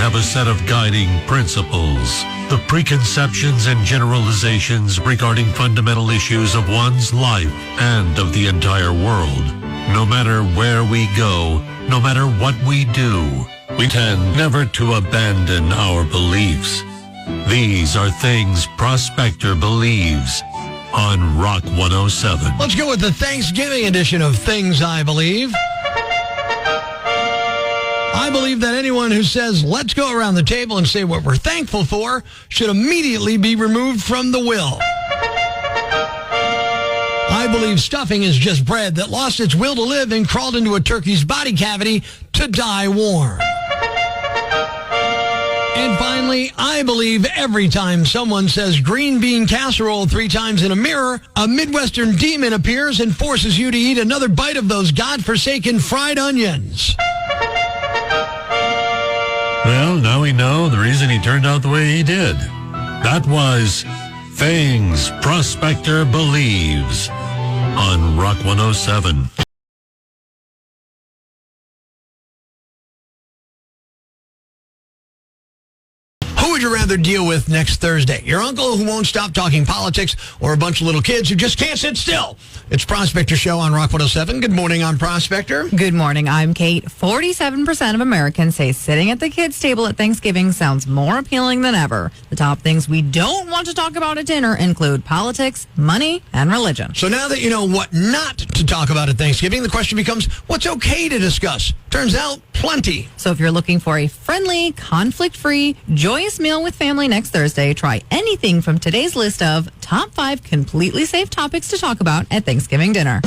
have a set of guiding principles. The preconceptions and generalizations regarding fundamental issues of one's life and of the entire world. No matter where we go, no matter what we do, we tend never to abandon our beliefs. These are things Prospector believes on Rock 107. Let's go with the Thanksgiving edition of Things I Believe. I believe that anyone who says, let's go around the table and say what we're thankful for, should immediately be removed from the will. I believe stuffing is just bread that lost its will to live and crawled into a turkey's body cavity to die warm. And finally, I believe every time someone says green bean casserole 3 times in a mirror, a Midwestern demon appears and forces you to eat another bite of those godforsaken fried onions. Well, now we know the reason he turned out the way he did. That was Things Prospector Believes on Rock 107. Who would you rather deal with next Thursday? Your uncle who won't stop talking politics, or a bunch of little kids who just can't sit still? It's Prospector Show on Rock 107. Good morning, I'm Prospector. Good morning, I'm Kate. 47% of Americans say sitting at the kids' table at Thanksgiving sounds more appealing than ever. The top things we don't want to talk about at dinner include politics, money, and religion. So now that you know what not to talk about at Thanksgiving, the question becomes, what's okay to discuss? Turns out, plenty. So if you're looking for a friendly, conflict-free, joyous meal with family next Thursday, try anything from today's list of top 5 completely safe topics to talk about at Thanksgiving dinner.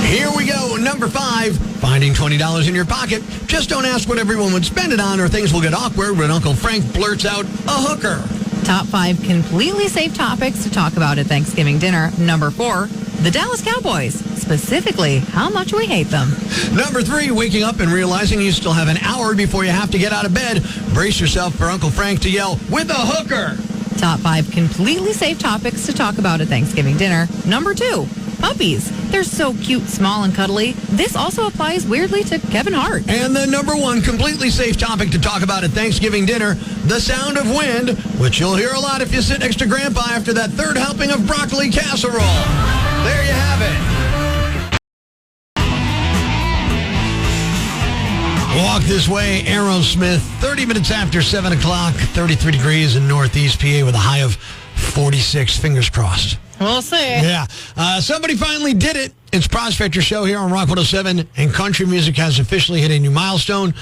Here we go. Number 5, finding $20 in your pocket. Just don't ask what everyone would spend it on, or things will get awkward when Uncle Frank blurts out a hooker. Top 5 completely safe topics to talk about at Thanksgiving dinner. Number 4, the Dallas Cowboys. Specifically, how much we hate them. Number 3, waking up and realizing you still have an hour before you have to get out of bed. Brace yourself for Uncle Frank to yell, with a hooker. Top 5 completely safe topics to talk about at Thanksgiving dinner. Number 2, puppies. They're so cute, small, and cuddly. This also applies weirdly to Kevin Hart. And the number 1 completely safe topic to talk about at Thanksgiving dinner, the sound of wind, which you'll hear a lot if you sit next to Grandpa after that 3rd helping of broccoli casserole. There you have it. Walk This Way, Aerosmith, 30 minutes after 7 o'clock, 33 degrees in Northeast PA with a high of 46. Fingers crossed. We'll see. Yeah. Somebody finally did it. It's Prospector Show here on Rock 107, and country music has officially hit a new milestone.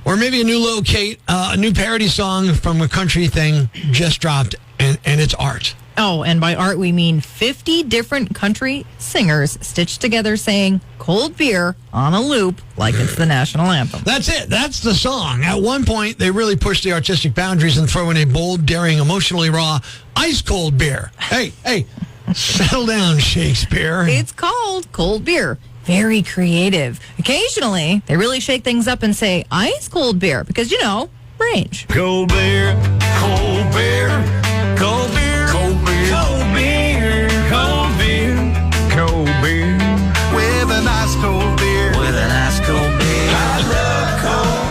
Or maybe a new locate, a new parody song from a country thing just dropped, and it's art. Oh, and by art, we mean 50 different country singers stitched together saying cold beer on a loop like it's the national anthem. That's it. That's the song. At one point, they really pushed the artistic boundaries and throw in a bold, daring, emotionally raw, ice-cold beer. Hey, settle down, Shakespeare. It's called cold beer. Very creative. Occasionally, they really shake things up and say ice cold beer because, range. Cold beer, cold beer, cold beer, cold beer, cold beer, cold beer, cold beer, with a nice cold beer, with a nice cold beer. I love cold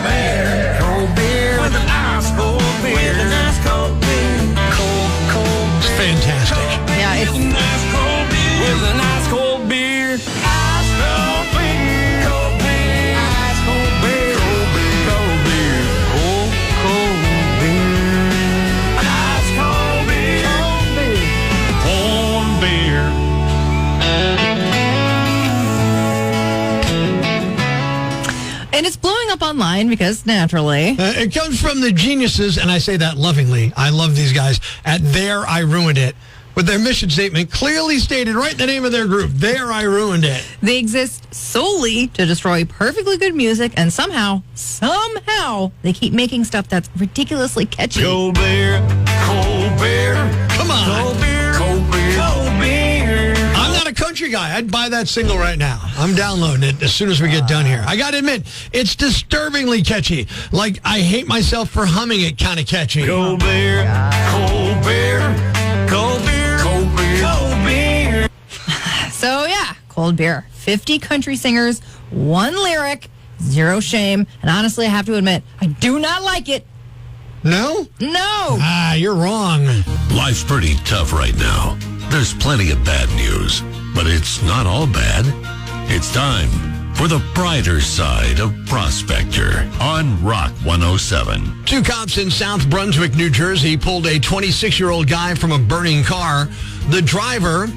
beer, with a nice cold beer, with a nice cold beer, cold. It's fantastic. Yeah, With a nice cold beer, with a nice cold beer, ice cold beer, cold beer, ice cold beer, cold beer, cold beer, ice cold beer, warm beer. and it's blowing up online because naturally. It comes from the geniuses, and I say that lovingly. I love these guys. At There, I Ruined It. With their mission statement clearly stated right in the name of their group, There I Ruined It. They exist solely to destroy perfectly good music, and somehow, they keep making stuff that's ridiculously catchy. Cold beer, cold beer. Come on. Cold beer, cold beer, cold beer. I'm not a country guy. I'd buy that single right now. I'm downloading it as soon as we get done here. I got to admit, it's disturbingly catchy. Like, I hate myself for humming it kind of catchy. Cold beer, cold beer, cold beer, cold beer, cold beer. So, yeah, cold beer. 50 country singers, one lyric, Zero shame. And honestly, I have to admit, I do not like it. No? No. You're wrong. Life's pretty tough right now. There's plenty of bad news, but it's not all bad. It's time for the brighter side of Prospector on Rock 107. 2 cops in South Brunswick, New Jersey, pulled a 26-year-old guy from a burning car. The driver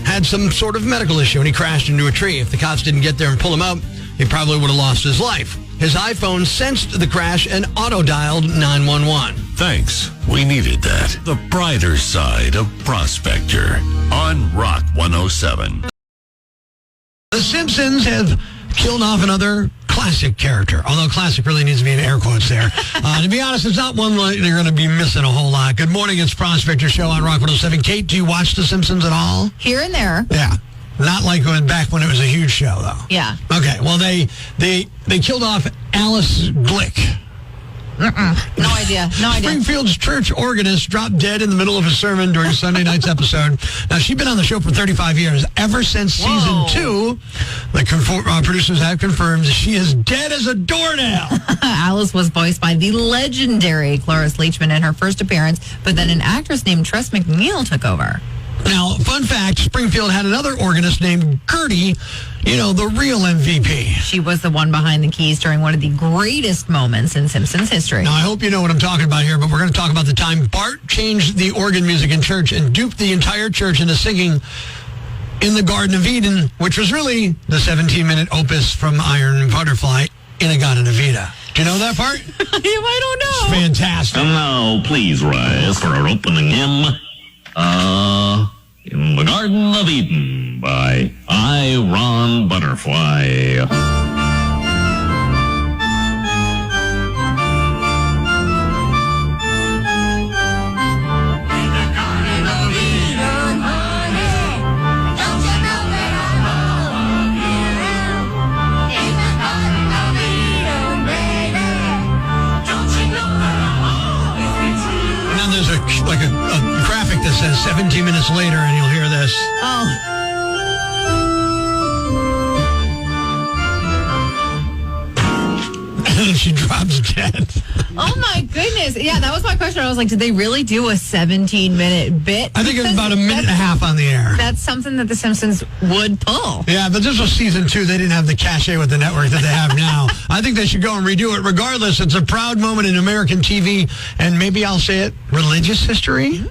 had some sort of medical issue, and he crashed into a tree. If the cops didn't get there and pull him out, he probably would have lost his life. His iPhone sensed the crash and auto-dialed 911. Thanks. We needed that. The brighter side of Prospector on Rock 107. The Simpsons have killed off another classic character, although classic really needs to be in air quotes there. To be honest, it's not one that you're going to be missing a whole lot. Good morning, it's Prospector Show on Rock 107. Kate, do you watch The Simpsons at all? Here and there. Yeah. Not like back when it was a huge show, though. Yeah. Okay, well, they killed off Alice Glick. No idea. No idea. Springfield's church organist dropped dead in the middle of a sermon during Sunday night's episode. Now, she's been on the show for 35 years. Ever since season 2, the producers have confirmed she is dead as a doornail. Alice was voiced by the legendary Cloris Leachman in her first appearance, but then an actress named Tress MacNeille took over. Now, fun fact, Springfield had another organist named Gertie, the real MVP. She was the one behind the keys during one of the greatest moments in Simpsons history. Now, I hope you know what I'm talking about here, but we're going to talk about the time Bart changed the organ music in church and duped the entire church into singing In the Garden of Eden, which was really the 17-minute opus from Iron Butterfly, In-A-Gadda-Da-Vida. Do you know that part? I don't know. It's fantastic. And now, please rise for our opening hymn, In the Garden of Eden by Iron Butterfly. There's a graphic that says 17 minutes later, and you'll hear this. Oh. She drops dead. Oh, my goodness. Yeah, that was my question. I was like, did they really do a 17-minute bit? I think it was about a minute and a half on the air. That's something that The Simpsons would pull. Yeah, but this was season 2. They didn't have the cachet with the network that they have now. I think they should go and redo it. Regardless, it's a proud moment in American TV, and maybe I'll say it, religious history.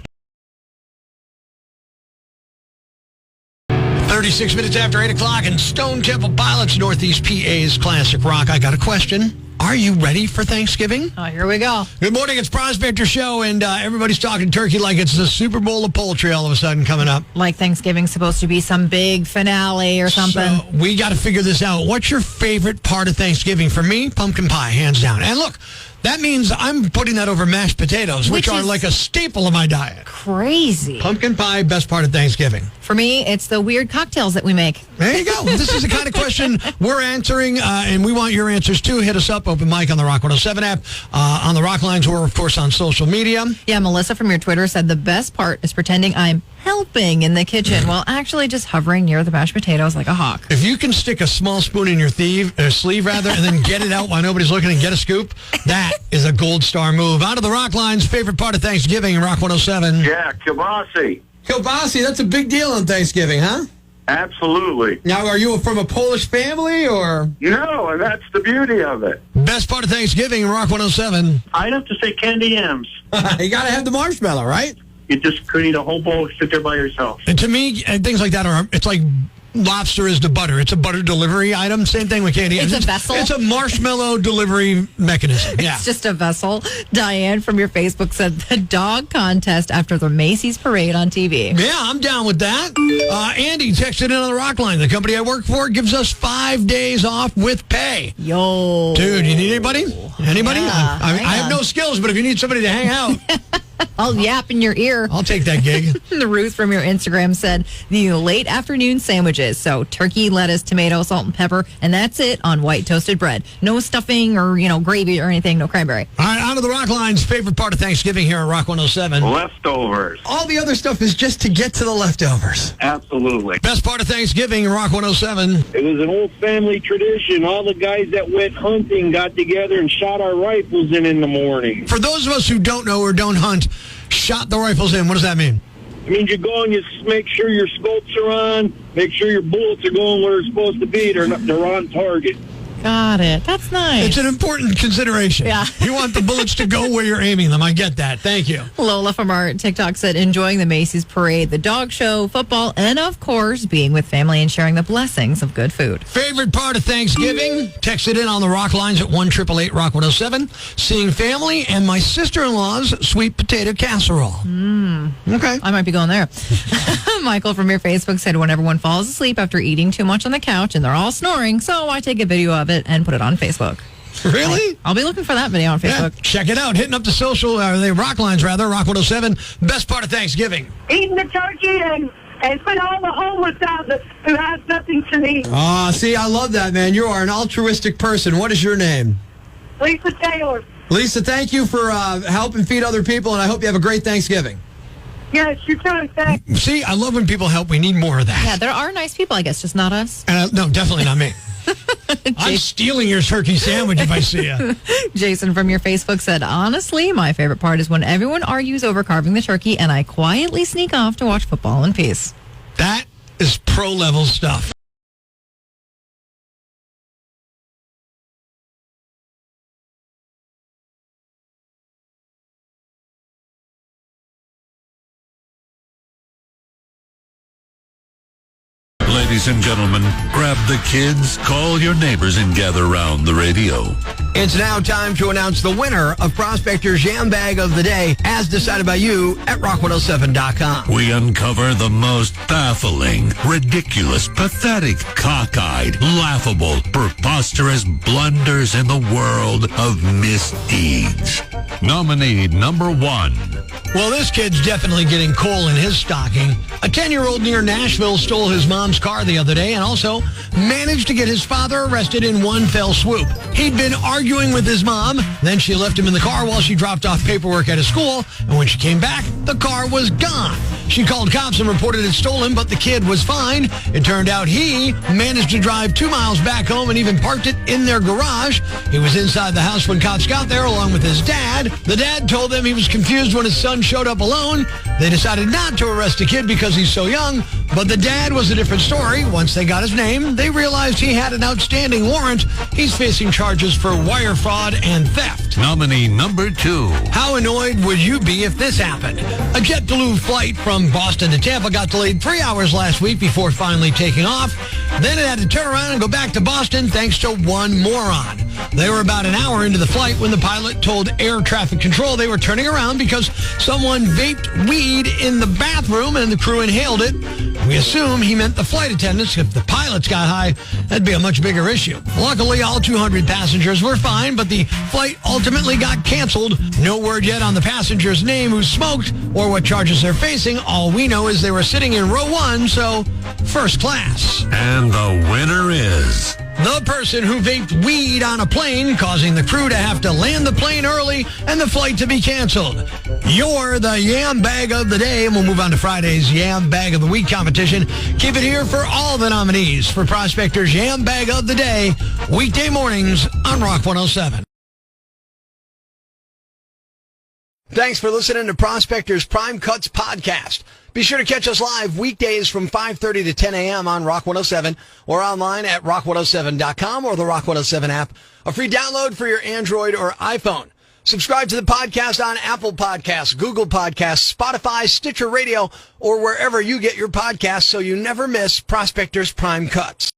36 minutes after 8 o'clock in Stone Temple Pilots, Northeast PA's Classic Rock. I got a question. Are you ready for Thanksgiving? Oh, here we go. Good morning, it's Prospector Show, and everybody's talking turkey like it's the Super Bowl of poultry all of a sudden coming up. Like Thanksgiving's supposed to be some big finale or something. So we got to figure this out. What's your favorite part of Thanksgiving? For me, pumpkin pie, hands down. And look, that means I'm putting that over mashed potatoes, which are like a staple of my diet. Crazy. Pumpkin pie, best part of Thanksgiving. For me, it's the weird cocktails that we make. There you go. This is the kind of question we're answering, and we want your answers too. Hit us up, open mic on the Rock 107 app, on the Rock Lines, or of course on social media. Yeah, Melissa from your Twitter said the best part is pretending I'm helping in the kitchen while actually just hovering near the mashed potatoes like a hawk. If you can stick a small spoon in your sleeve, and then get it out while nobody's looking and get a scoop, that is a gold star move. Out of the Rock Lines, favorite part of Thanksgiving, Rock 107. Yeah, kielbasa. Kielbasa, that's a big deal on Thanksgiving, huh? Absolutely. Now, are you from a Polish family, or? No, and that's the beauty of it. Best part of Thanksgiving, Rock 107. I'd have to say candy yams. You got to have the marshmallow, right? You just could eat a whole bowl, sit there by yourself. And to me, things like that it's like lobster is to butter. It's a butter delivery item. Same thing with candy. It's a vessel. It's a marshmallow delivery mechanism. Yeah. It's just a vessel. Diane from your Facebook said the dog contest after the Macy's parade on TV. Yeah, I'm down with that. Andy texted in on the Rock Line. The company I work for gives us 5 days off with pay. Yo. Dude, you need anybody? Anybody? Yeah, I have no skills, but if you need somebody to hang out. I'll yap in your ear. I'll take that gig. Ruth from your Instagram said the late afternoon sandwiches. So turkey, lettuce, tomato, salt, and pepper, and that's it on white toasted bread. No stuffing or, gravy or anything, no cranberry. All right, on to the Rock Line's favorite part of Thanksgiving here at Rock 107. Leftovers. All the other stuff is just to get to the leftovers. Absolutely. Best part of Thanksgiving, Rock 107. It was an old family tradition. All the guys that went hunting got together and shot our rifles in the morning. For those of us who don't know or don't hunt, shot the rifles in. What does that mean? It means you go and you make sure your scopes are on, make sure your bullets are going where they're supposed to be. They're on target. Got it. That's nice. It's an important consideration. Yeah. You want the bullets to go where you're aiming them. I get that. Thank you. Lola from our TikTok said enjoying the Macy's parade, the dog show, football, and of course being with family and sharing the blessings of good food. Favorite part of Thanksgiving? Text it in on the Rock Lines at 1-888 Rock 107. Seeing family and my sister-in-law's sweet potato casserole. Okay. I might be going there. Michael from your Facebook said when everyone falls asleep after eating too much on the couch and they're all snoring, so I take a video of it and put it on Facebook. Really? I'll be looking for that video on Facebook. Yeah, check it out. Hitting up the the Rock Lines, rather. Rock 107. Best part of Thanksgiving. Eating the turkey and put all the homeless out who has nothing to eat. See, I love that, man. You are an altruistic person. What is your name? Lisa Taylor. Lisa, thank you for helping feed other people, and I hope you have a great Thanksgiving. Yes, you too. Thanks. See, I love when people help. We need more of that. Yeah, there are nice people, I guess, just not us. No, definitely not me. I'm stealing your turkey sandwich if I see you. Jason from your Facebook said, honestly, my favorite part is when everyone argues over carving the turkey and I quietly sneak off to watch football in peace. That is pro-level stuff. Ladies and gentlemen, grab the kids, call your neighbors, and gather around the radio. It's now time to announce the winner of Prospector's Jam Bag of the Day, as decided by you at rock107.com. We uncover the most baffling, ridiculous, pathetic, cockeyed, laughable, preposterous blunders in the world of misdeeds. Nominee number 1. Well, this kid's definitely getting coal in his stocking. A 10-year-old near Nashville stole his mom's car the other day and also managed to get his father arrested in one fell swoop. He'd been arguing with his mom, then she left him in the car while she dropped off paperwork at his school, and when she came back, the car was gone. She called cops and reported it stolen, but the kid was fine. It turned out he managed to drive 2 miles back home and even parked it in their garage. He was inside the house when cops got there along with his dad. The dad told them he was confused when his son showed up alone. They decided not to arrest the kid because he's so young, but the dad was a different story. Once they got his name, they realized he had an outstanding warrant. He's facing charges for wire fraud and theft. Nominee number 2. How annoyed would you be if this happened? A JetBlue flight from Boston to Tampa got delayed 3 hours last week before finally taking off. Then it had to turn around and go back to Boston thanks to one moron. They were about an hour into the flight when the pilot told air traffic control they were turning around because someone vaped weed in the bathroom and the crew inhaled it. We assume he meant the flight attendants. If the pilots got high, that'd be a much bigger issue. Luckily, all 200 passengers were fine, but the flight ultimately got canceled. No word yet on the passenger's name who smoked or what charges they're facing. All we know is they were sitting in row 1, so first class. And the winner is... the person who vaped weed on a plane, causing the crew to have to land the plane early and the flight to be canceled. You're the Yam Bag of the Day, and we'll move on to Friday's Yam Bag of the Week competition. Keep it here for all the nominees for Prospector's Yam Bag of the Day, weekday mornings on Rock 107. Thanks for listening to Prospector's Prime Cuts podcast. Be sure to catch us live weekdays from 5:30 to 10 a.m. on Rock 107 or online at rock107.com or the Rock 107 app, a free download for your Android or iPhone. Subscribe to the podcast on Apple Podcasts, Google Podcasts, Spotify, Stitcher Radio, or wherever you get your podcasts so you never miss Prospector's Prime Cuts.